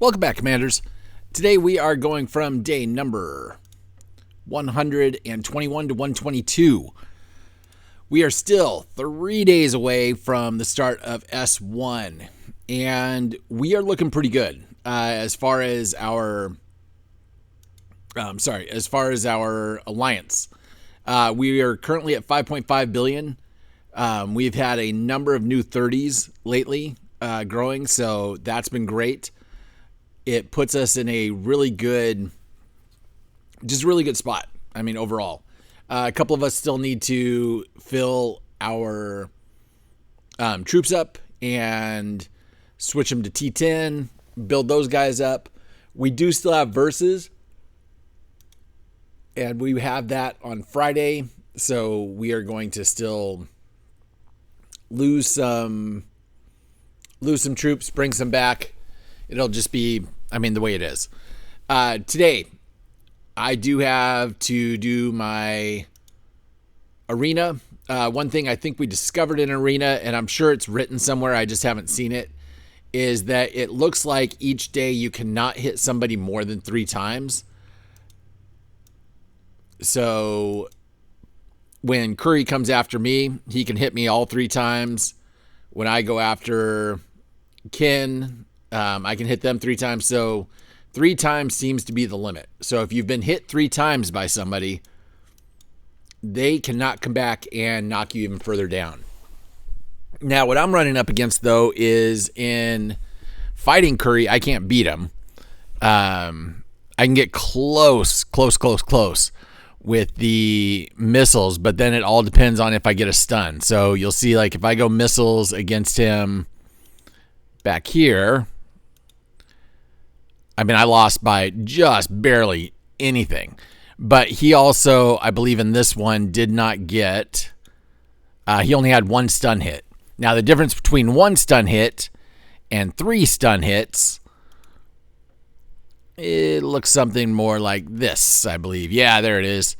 Welcome back, Commanders. Today we are going from day number 121 to 122. We are still 3 days away from the start of S1, and we are looking pretty good as far as our alliance. We are currently at 5.5 billion. We've had a number of new 30s lately growing, so that's been great. It puts us in a really good spot. I mean, overall, a couple of us still need to fill our troops up and switch them to T10, build those guys up. We do still have verses, and we have that on Friday, so we are going to still lose some troops, bring some back. It'll just be, the way it is. Today, I do have to do my arena. One thing I think we discovered in arena, and I'm sure it's written somewhere, I just haven't seen it, is that it looks like each day you cannot hit somebody more than 3 times. So when Curry comes after me, he can hit me all 3 times. When I go after Ken, I can hit them 3 times. So 3 times seems to be the limit. So if you've been hit 3 times by somebody, they cannot come back and knock you even further down. Now, what I'm running up against, though, is in fighting Curry, I can't beat him. I can get close with the missiles, but then it all depends on if I get a stun. So you'll see, like, if I go missiles against him back here, I lost by just barely anything. But he also, I believe in this one, did not get, he only had 1 stun hit. Now, the difference between 1 stun hit and 3 stun hits, it looks something more like this, I believe. Yeah, there it is.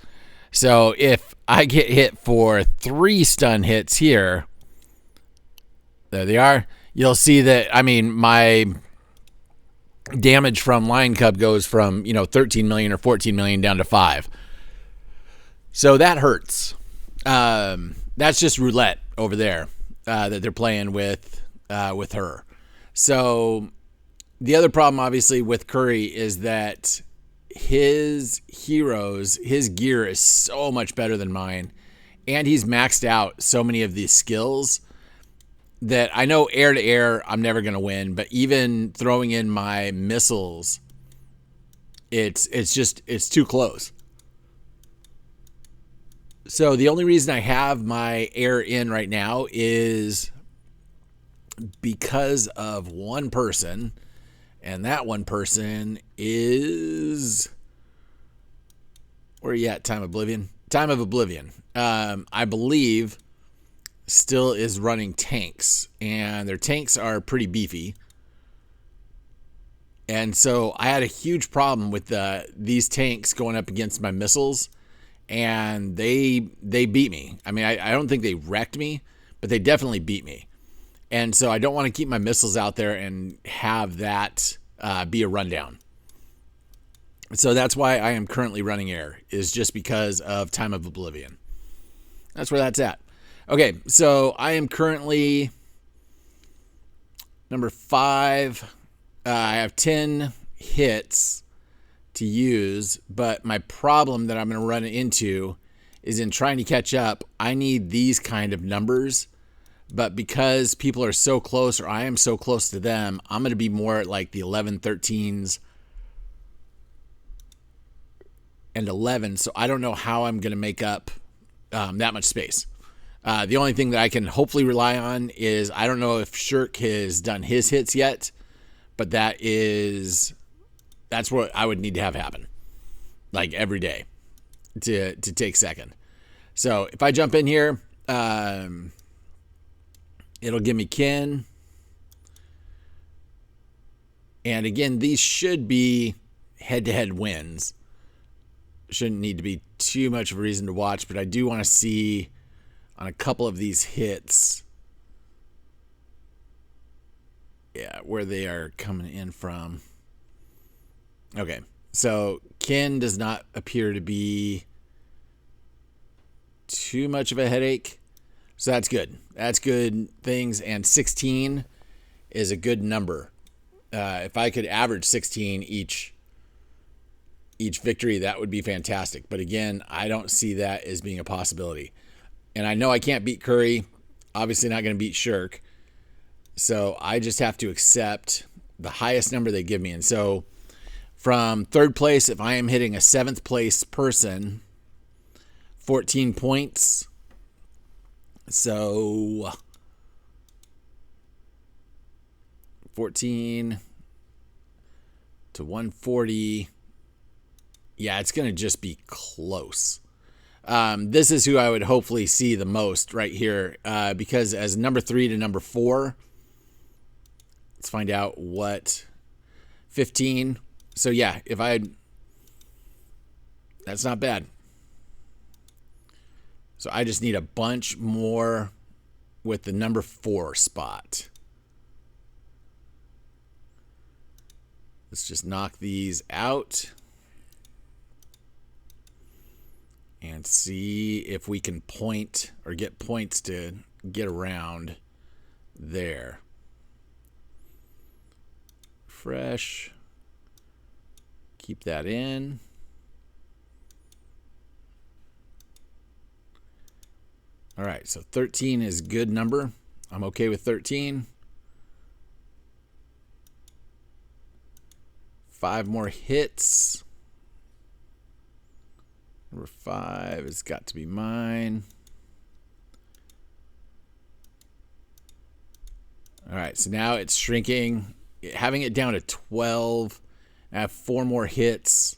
So if I get hit for 3 stun hits here, there they are. You'll see that, my damage from Lion Cub goes from, 13 million or 14 million down to 5. So that hurts. That's just roulette over there that they're playing with her. So the other problem, obviously, with Curry is that his heroes, his gear is so much better than mine, and he's maxed out so many of these skills that I know air to air I'm never going to win, but even throwing in my missiles, it's too close. So the only reason I have my air in right now is because of one person, and that one person is, where are you at, Time of Oblivion? Time of Oblivion. I believe still is running tanks, and their tanks are pretty beefy. And so I had a huge problem with these tanks going up against my missiles, and they beat me. I don't think they wrecked me, but they definitely beat me. And so I don't want to keep my missiles out there and have that be a rundown. So that's why I am currently running air, is just because of Time of Oblivion. That's where that's at. Okay, so I am currently number 5. I have 10 hits to use, but my problem that I'm going to run into is in trying to catch up, I need these kind of numbers. But because people are so close, or I am so close to them, I'm going to be more at like the 11, 13s, and 11. So I don't know how I'm going to make up that much space. The only thing that I can hopefully rely on is, I don't know if Shirk has done his hits yet, but that's what I would need to have happen, like every day, to take second. So if I jump in here, it'll give me Ken. And again, these should be head-to-head wins. Shouldn't need to be too much of a reason to watch, but I do want to see on a couple of these hits, where they are coming in from. Okay. So Ken does not appear to be too much of a headache. So that's good. That's good things. And 16 is a good number. If I could average 16 each victory, that would be fantastic. But again, I don't see that as being a possibility. And I know I can't beat Curry. Obviously not going to beat Shirk. So I just have to accept the highest number they give me. And so from third place, if I am hitting a seventh place person, 14 points. So 14 to 140. Yeah, it's going to just be close. This is who I would hopefully see the most right here, because as number 3 to number 4, let's find out what 15. So yeah, that's not bad. So I just need a bunch more with the number 4 spot. Let's just knock these out and see if we can point or get points to get around there. Fresh. Keep that in. All right, so 13 is a good number. I'm okay with 13. 5 more hits. Number 5 has got to be mine. All right, so now it's shrinking. Having it down to 12. I have 4 more hits.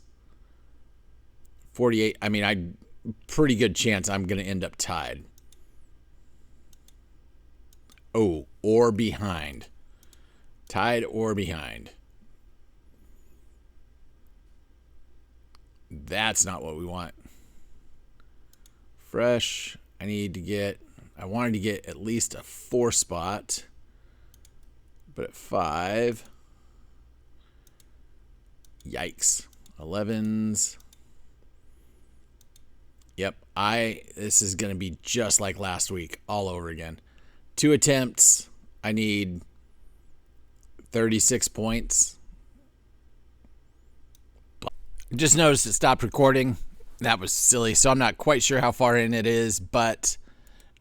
48. I mean, pretty good chance I'm going to end up tied. Oh, or behind. Tied or behind. That's not what we want. Fresh. I wanted to get at least a 4 spot. But at 5. Yikes. 11s. Yep. This is going to be just like last week all over again. 2 attempts. I need 36 points. Just noticed it stopped recording. That was silly. So I'm not quite sure how far in it is, but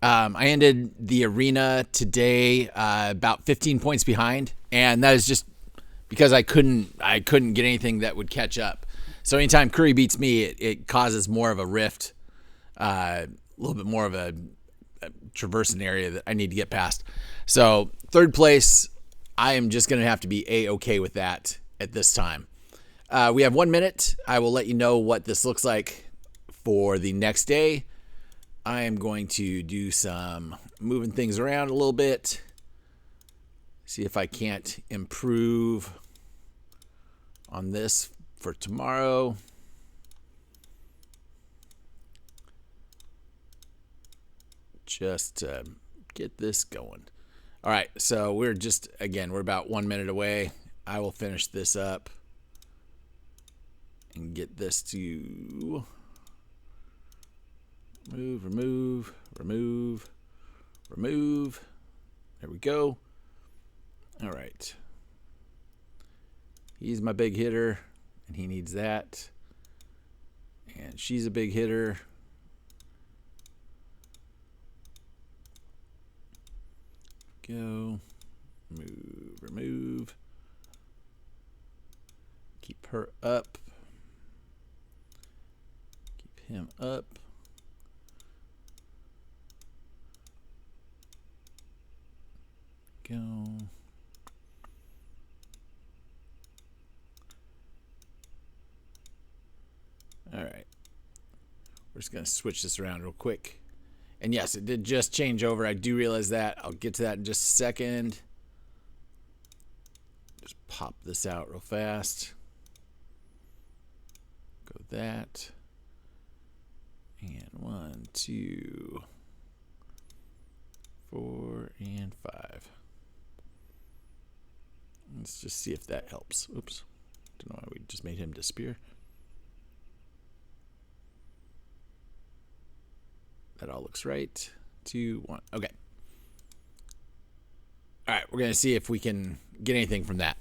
I ended the arena today about 15 points behind, and that is just because I couldn't get anything that would catch up. So anytime Curry beats me, it causes more of a rift, a little bit more of a traversing area that I need to get past. So third place, I am just going to have to be A-okay with that at this time. We have 1 minute. I will let you know what this looks like for the next day. I am going to do some moving things around a little bit. See if I can't improve on this for tomorrow. Just get this going. All right, so we're about 1 minute away. I will finish this up and get this to remove. There we go. All right. He's my big hitter, and he needs that. And she's a big hitter. Go. Remove. Keep her up. Keep him up. Go. All right. We're just going to switch this around real quick. And yes, it did just change over. I do realize that. I'll get to that in just a second. Just pop this out real fast. Go that. And 1, 2, 4, and 5. Let's just see if that helps. Oops. Don't know why we just made him disappear. That all looks right. 2, 1. Okay. All right, we're going to see if we can get anything from that.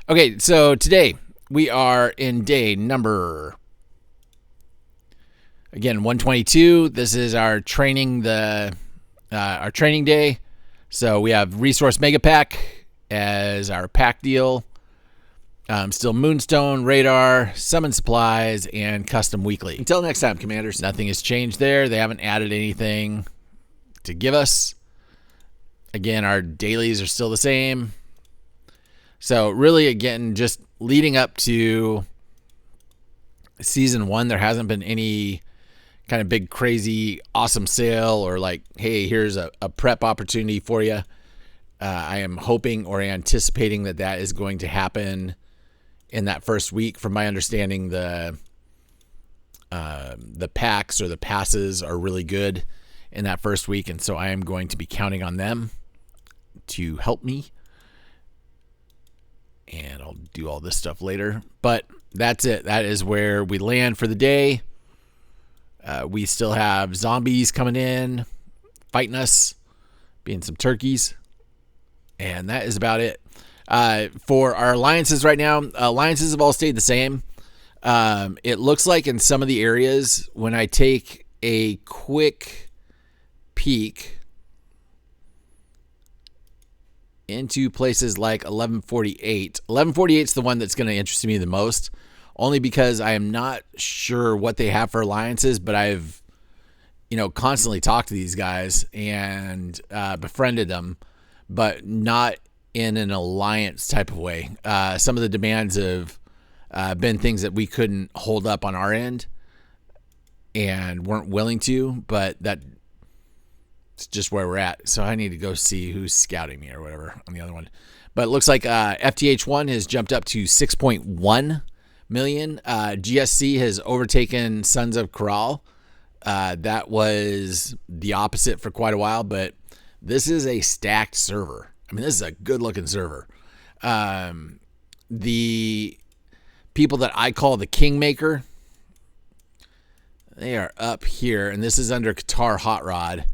Okay, so today we are in day number, again, 122. This is our training our training day. So we have Resource Mega Pack as our pack deal. Still Moonstone, Radar, Summon Supplies, and Custom Weekly. Until next time, Commanders. Nothing has changed there. They haven't added anything to give us. Again, our dailies are still the same. So really, again, just leading up to Season 1, there hasn't been any kind of big, crazy, awesome sale or like, hey, here's a prep opportunity for you. I am hoping or anticipating that is going to happen in that first week. From my understanding, the packs or the passes are really good in that first week, and so I am going to be counting on them to help me. And I'll do all this stuff later, but that's it. That is where we land for the day. We still have zombies coming in, fighting us, being some turkeys, and that is about it. For our alliances right now, alliances have all stayed the same. It looks like in some of the areas, when I take a quick peek into places like 1148. 1148 is the one that's going to interest me the most, only because I am not sure what they have for alliances, but I've, constantly talked to these guys and befriended them, but not in an alliance type of way. Some of the demands have been things that we couldn't hold up on our end and weren't willing to, but that's just where we're at. So I need to go see who's scouting me or whatever on the other one. But it looks like FTH1 has jumped up to 6.1 million. GSC has overtaken Sons of Corral. That was the opposite for quite a while, but this is a stacked server. I mean, this is a good-looking server. The people that I call the kingmaker, they are up here, and this is under Qatar Hot Rod,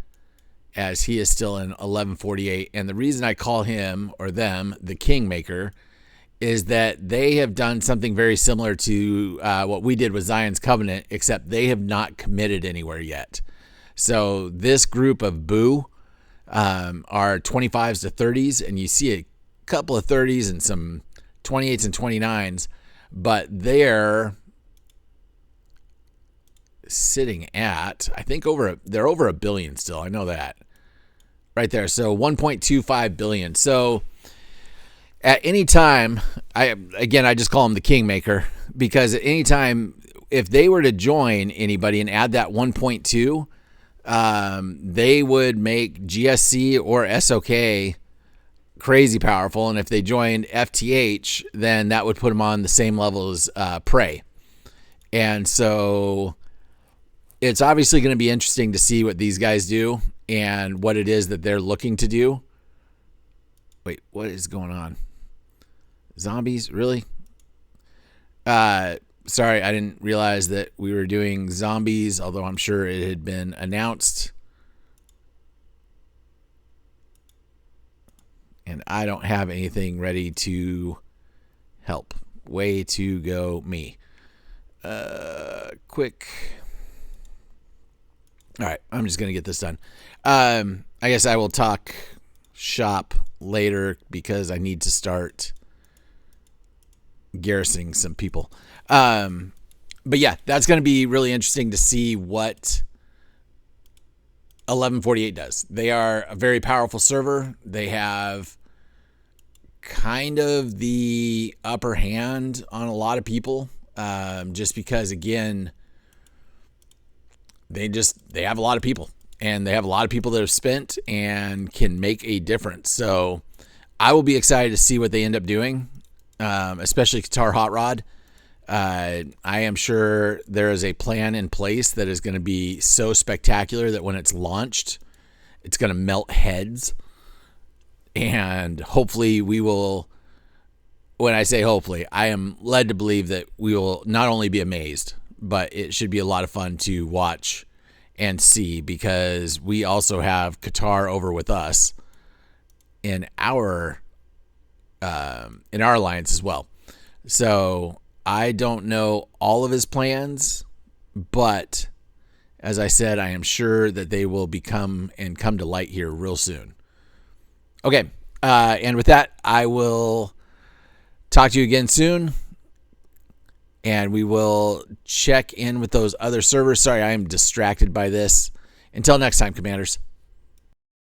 as he is still in 1148. And the reason I call him or them the kingmaker is that they have done something very similar to what we did with Zion's Covenant, except they have not committed anywhere yet. So this group of Boo are 25s to 30s, and you see a couple of 30s and some 28s and 29s, but they're sitting at, I think they're over $1 billion still. I know that right there. So 1.25 billion. So at any time, I just call them the kingmaker, because at any time, if they were to join anybody and add that 1.2, they would make GSC or SOK crazy powerful. And if they joined FTH, then that would put them on the same level as Prey. And so it's obviously going to be interesting to see what these guys do and what it is that they're looking to do. Wait, what is going on? Zombies? Really? Sorry, I didn't realize that we were doing zombies, although I'm sure it had been announced. And I don't have anything ready to help. Way to go, me. Quick. All right, I'm just going to get this done. I guess I will talk shop later because I need to start garrisoning some people. But yeah, that's going to be really interesting to see what 1148 does. They are a very powerful server. They have kind of the upper hand on a lot of people, just because, again, they have a lot of people, and they have a lot of people that have spent and can make a difference. So I will be excited to see what they end up doing, especially Qatar Hot Rod. I am sure there is a plan in place that is going to be so spectacular that when it's launched, it's going to melt heads. And hopefully we will when I say hopefully, I am led to believe that we will not only be amazed, but it should be a lot of fun to watch and see, because we also have Qatar over with us in our alliance as well. So I don't know all of his plans, but as I said, I am sure that they will come to light here real soon. Okay, and with that, I will talk to you again soon, and we will check in with those other servers. Sorry, I am distracted by this. Until next time, Commanders.